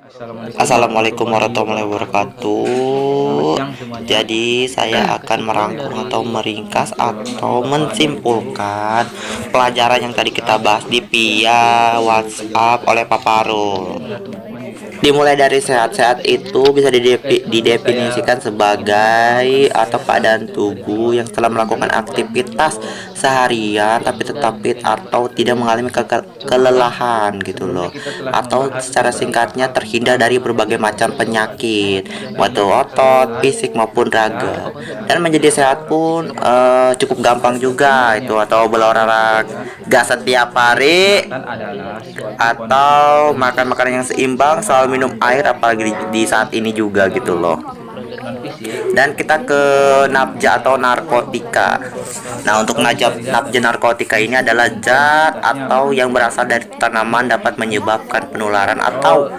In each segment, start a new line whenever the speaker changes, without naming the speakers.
Assalamualaikum warahmatullahi wabarakatuh. Jadi saya akan merangkum atau meringkas atau mensimpulkan pelajaran yang tadi kita bahas di via WhatsApp oleh Paparul. Dimulai dari sehat-sehat itu bisa didefinisikan sebagai atau keadaan tubuh yang telah melakukan aktivitas seharian tapi tetap fit atau tidak mengalami kelelahan gitu loh. Atau secara singkatnya terhindar dari berbagai macam penyakit, baik otot, fisik maupun raga. Dan menjadi sehat pun cukup gampang juga itu, atau berolahraga setiap hari atau makan makanan yang seimbang, selalu minum air apalagi di saat ini juga gitu loh. Dan kita ke nafja atau narkotika. Nah, untuk nafja narkotika ini adalah zat atau yang berasal dari tanaman dapat menyebabkan penularan atau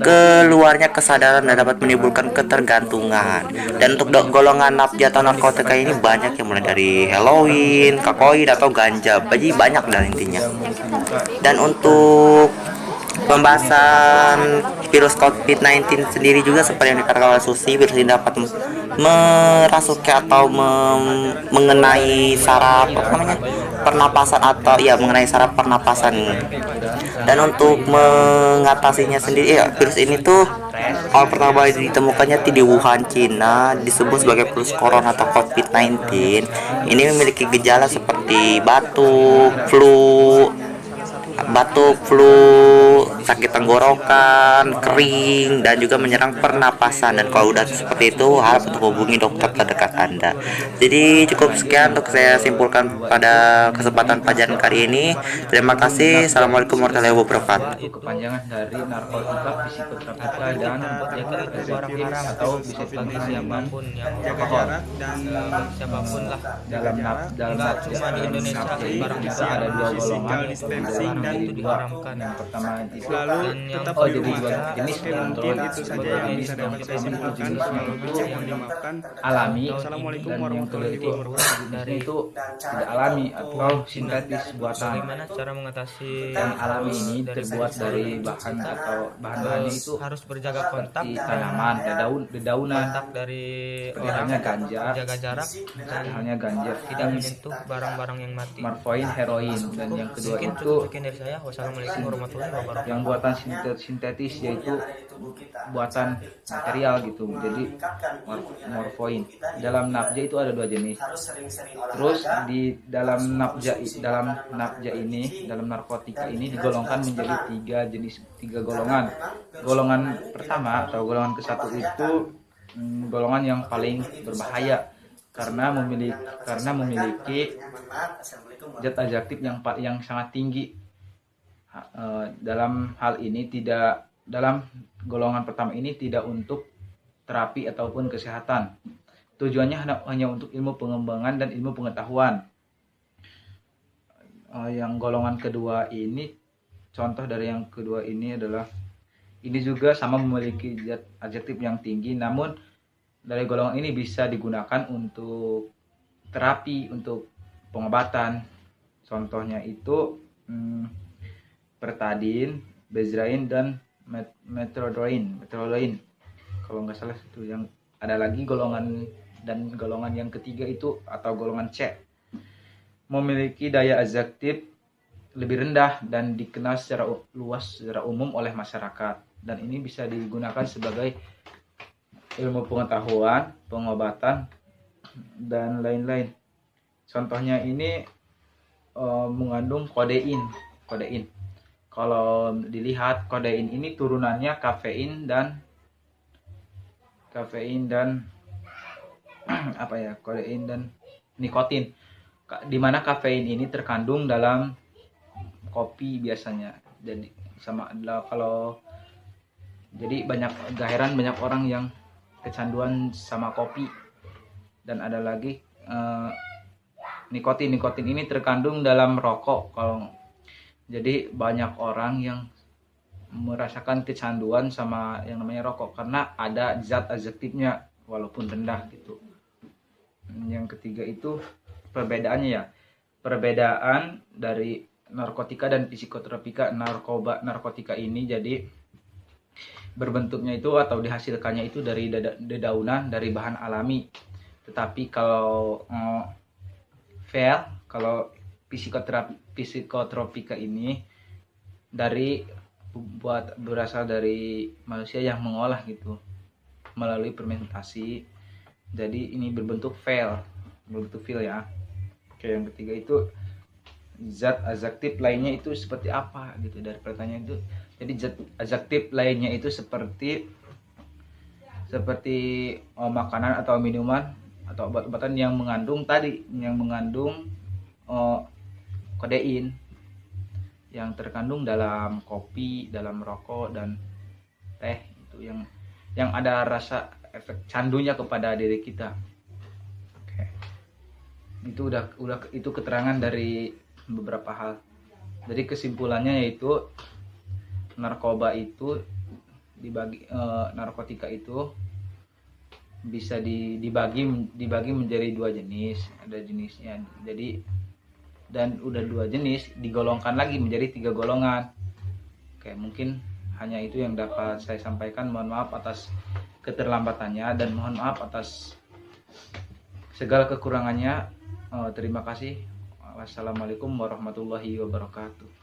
keluarnya kesadaran dan dapat menimbulkan ketergantungan. Dan untuk golongan nafja atau narkotika ini banyak, yang mulai dari heroin, kokain atau ganja. Jadi banyak dan intinya. Dan untuk pembahasan virus COVID-19 sendiri juga seperti yang dikatakan oleh Susi, virus ini dapat merasuki atau mengenai saraf apa namanya pernapasan, atau ya mengenai saraf pernapasan. Dan untuk mengatasinya sendiri, ya virus ini tuh awal pertama ditemukannya di Wuhan, Cina, disebut sebagai virus corona atau COVID-19. Ini memiliki gejala seperti batuk, sakit tenggorokan, kering, dan juga menyerang pernapasan. Dan kalau udah seperti itu, harap untuk hubungi dokter terdekat Anda. Jadi cukup sekian untuk saya simpulkan pada kesempatan pelajaran kali ini. Terima kasih. Assalamualaikum warahmatullahi wabarakatuh.
Kepanjangan dari narkotika, psikotropika, dan barang atau bisa bagi siapapun yang
jaga jarak dan
siapapun lah
dalam
cuma di Indonesia barang
bisa ada dua golongan
distancing dan
itu diharamkan.
yang pertama itu
lalu
Dan yang
tetap
oh
di
jadi
rumah.
dua jenis
Oke,
yang
mungkin itu saja yang bisa dapat saya simpulkan. Kalau lebih mohon dimaafkan.
alami
Assalamualaikum
dan yang kedua
warahmatullahi
itu
wabarakatuh.
dari itu tidak alami atau sintetis buatan.
bagaimana cara mengatasi
Yang alami ini terbuat dari bahan atau bahan-bahannya itu
harus berjaga kontak
di tanaman, dedaunan,
kontak dari
halnya ganja,
jaga jarak dan
halnya ganja,
tidak menyentuh barang-barang yang mati.
morfoin, heroin, dan yang kedua
Mungkin
itu
cukup sekian dari saya. Wassalamualaikum warahmatullahi wabarakatuh.
yang buatan sintetis, yaitu buatan material gitu, jadi morfoin. Dalam nafja itu ada dua jenis. Terus di dalam dalam narkotika ini digolongkan menjadi tiga golongan. Golongan pertama atau golongan ke-1 itu golongan yang paling berbahaya karena memiliki zat adjektif yang sangat tinggi. Dalam hal ini dalam golongan pertama ini tidak untuk terapi ataupun kesehatan. Tujuannya hanya untuk ilmu pengembangan dan ilmu pengetahuan. Yang golongan kedua ini, contoh dari yang kedua ini adalah ini juga sama memiliki zat adjektif yang tinggi, namun dari golongan ini bisa digunakan untuk terapi, untuk pengobatan. Contohnya itu Pertadin, Bezrain, dan Metrodroin. Kalau nggak salah itu. Yang ada lagi golongan yang ketiga itu atau golongan C, memiliki daya adjektif lebih rendah dan dikenal secara luas secara umum oleh masyarakat, dan ini bisa digunakan sebagai ilmu pengetahuan, pengobatan, dan lain-lain. Contohnya ini mengandung kodein. Kalau dilihat, kodein ini turunannya kafein dan kodein dan nikotin. Di mana kafein ini terkandung dalam kopi biasanya. Jadi gak heran banyak orang yang kecanduan sama kopi. Dan ada lagi nikotin ini terkandung dalam rokok. Jadi banyak orang yang merasakan kecanduan sama yang namanya rokok karena ada zat adjektifnya walaupun rendah gitu. Yang ketiga itu perbedaannya, perbedaan dari narkotika dan psikotropika. Narkotika ini jadi berbentuknya itu atau dihasilkannya itu dari dedaunan dari bahan alami. Tetapi kalau fail, kalau psikotropika ini berasal dari manusia yang mengolah gitu melalui fermentasi. Jadi ini berbentuk fail ya. Oke, yang ketiga itu zat azaktif lainnya itu seperti apa gitu dari pertanyaan itu. Jadi zat azaktif lainnya itu seperti makanan atau minuman atau obat-obatan yang mengandung kodein yang terkandung dalam kopi, dalam rokok dan teh, itu yang ada rasa efek candunya kepada diri kita. Oke. Itu keterangan dari beberapa hal. Jadi kesimpulannya yaitu narkotika itu bisa dibagi menjadi 2 jenis. Ada jenisnya. Dan udah 2 jenis digolongkan lagi menjadi 3 golongan. Oke, mungkin hanya itu yang dapat saya sampaikan. Mohon maaf atas keterlambatannya dan mohon maaf atas segala kekurangannya. Terima kasih. Wassalamualaikum warahmatullahi wabarakatuh.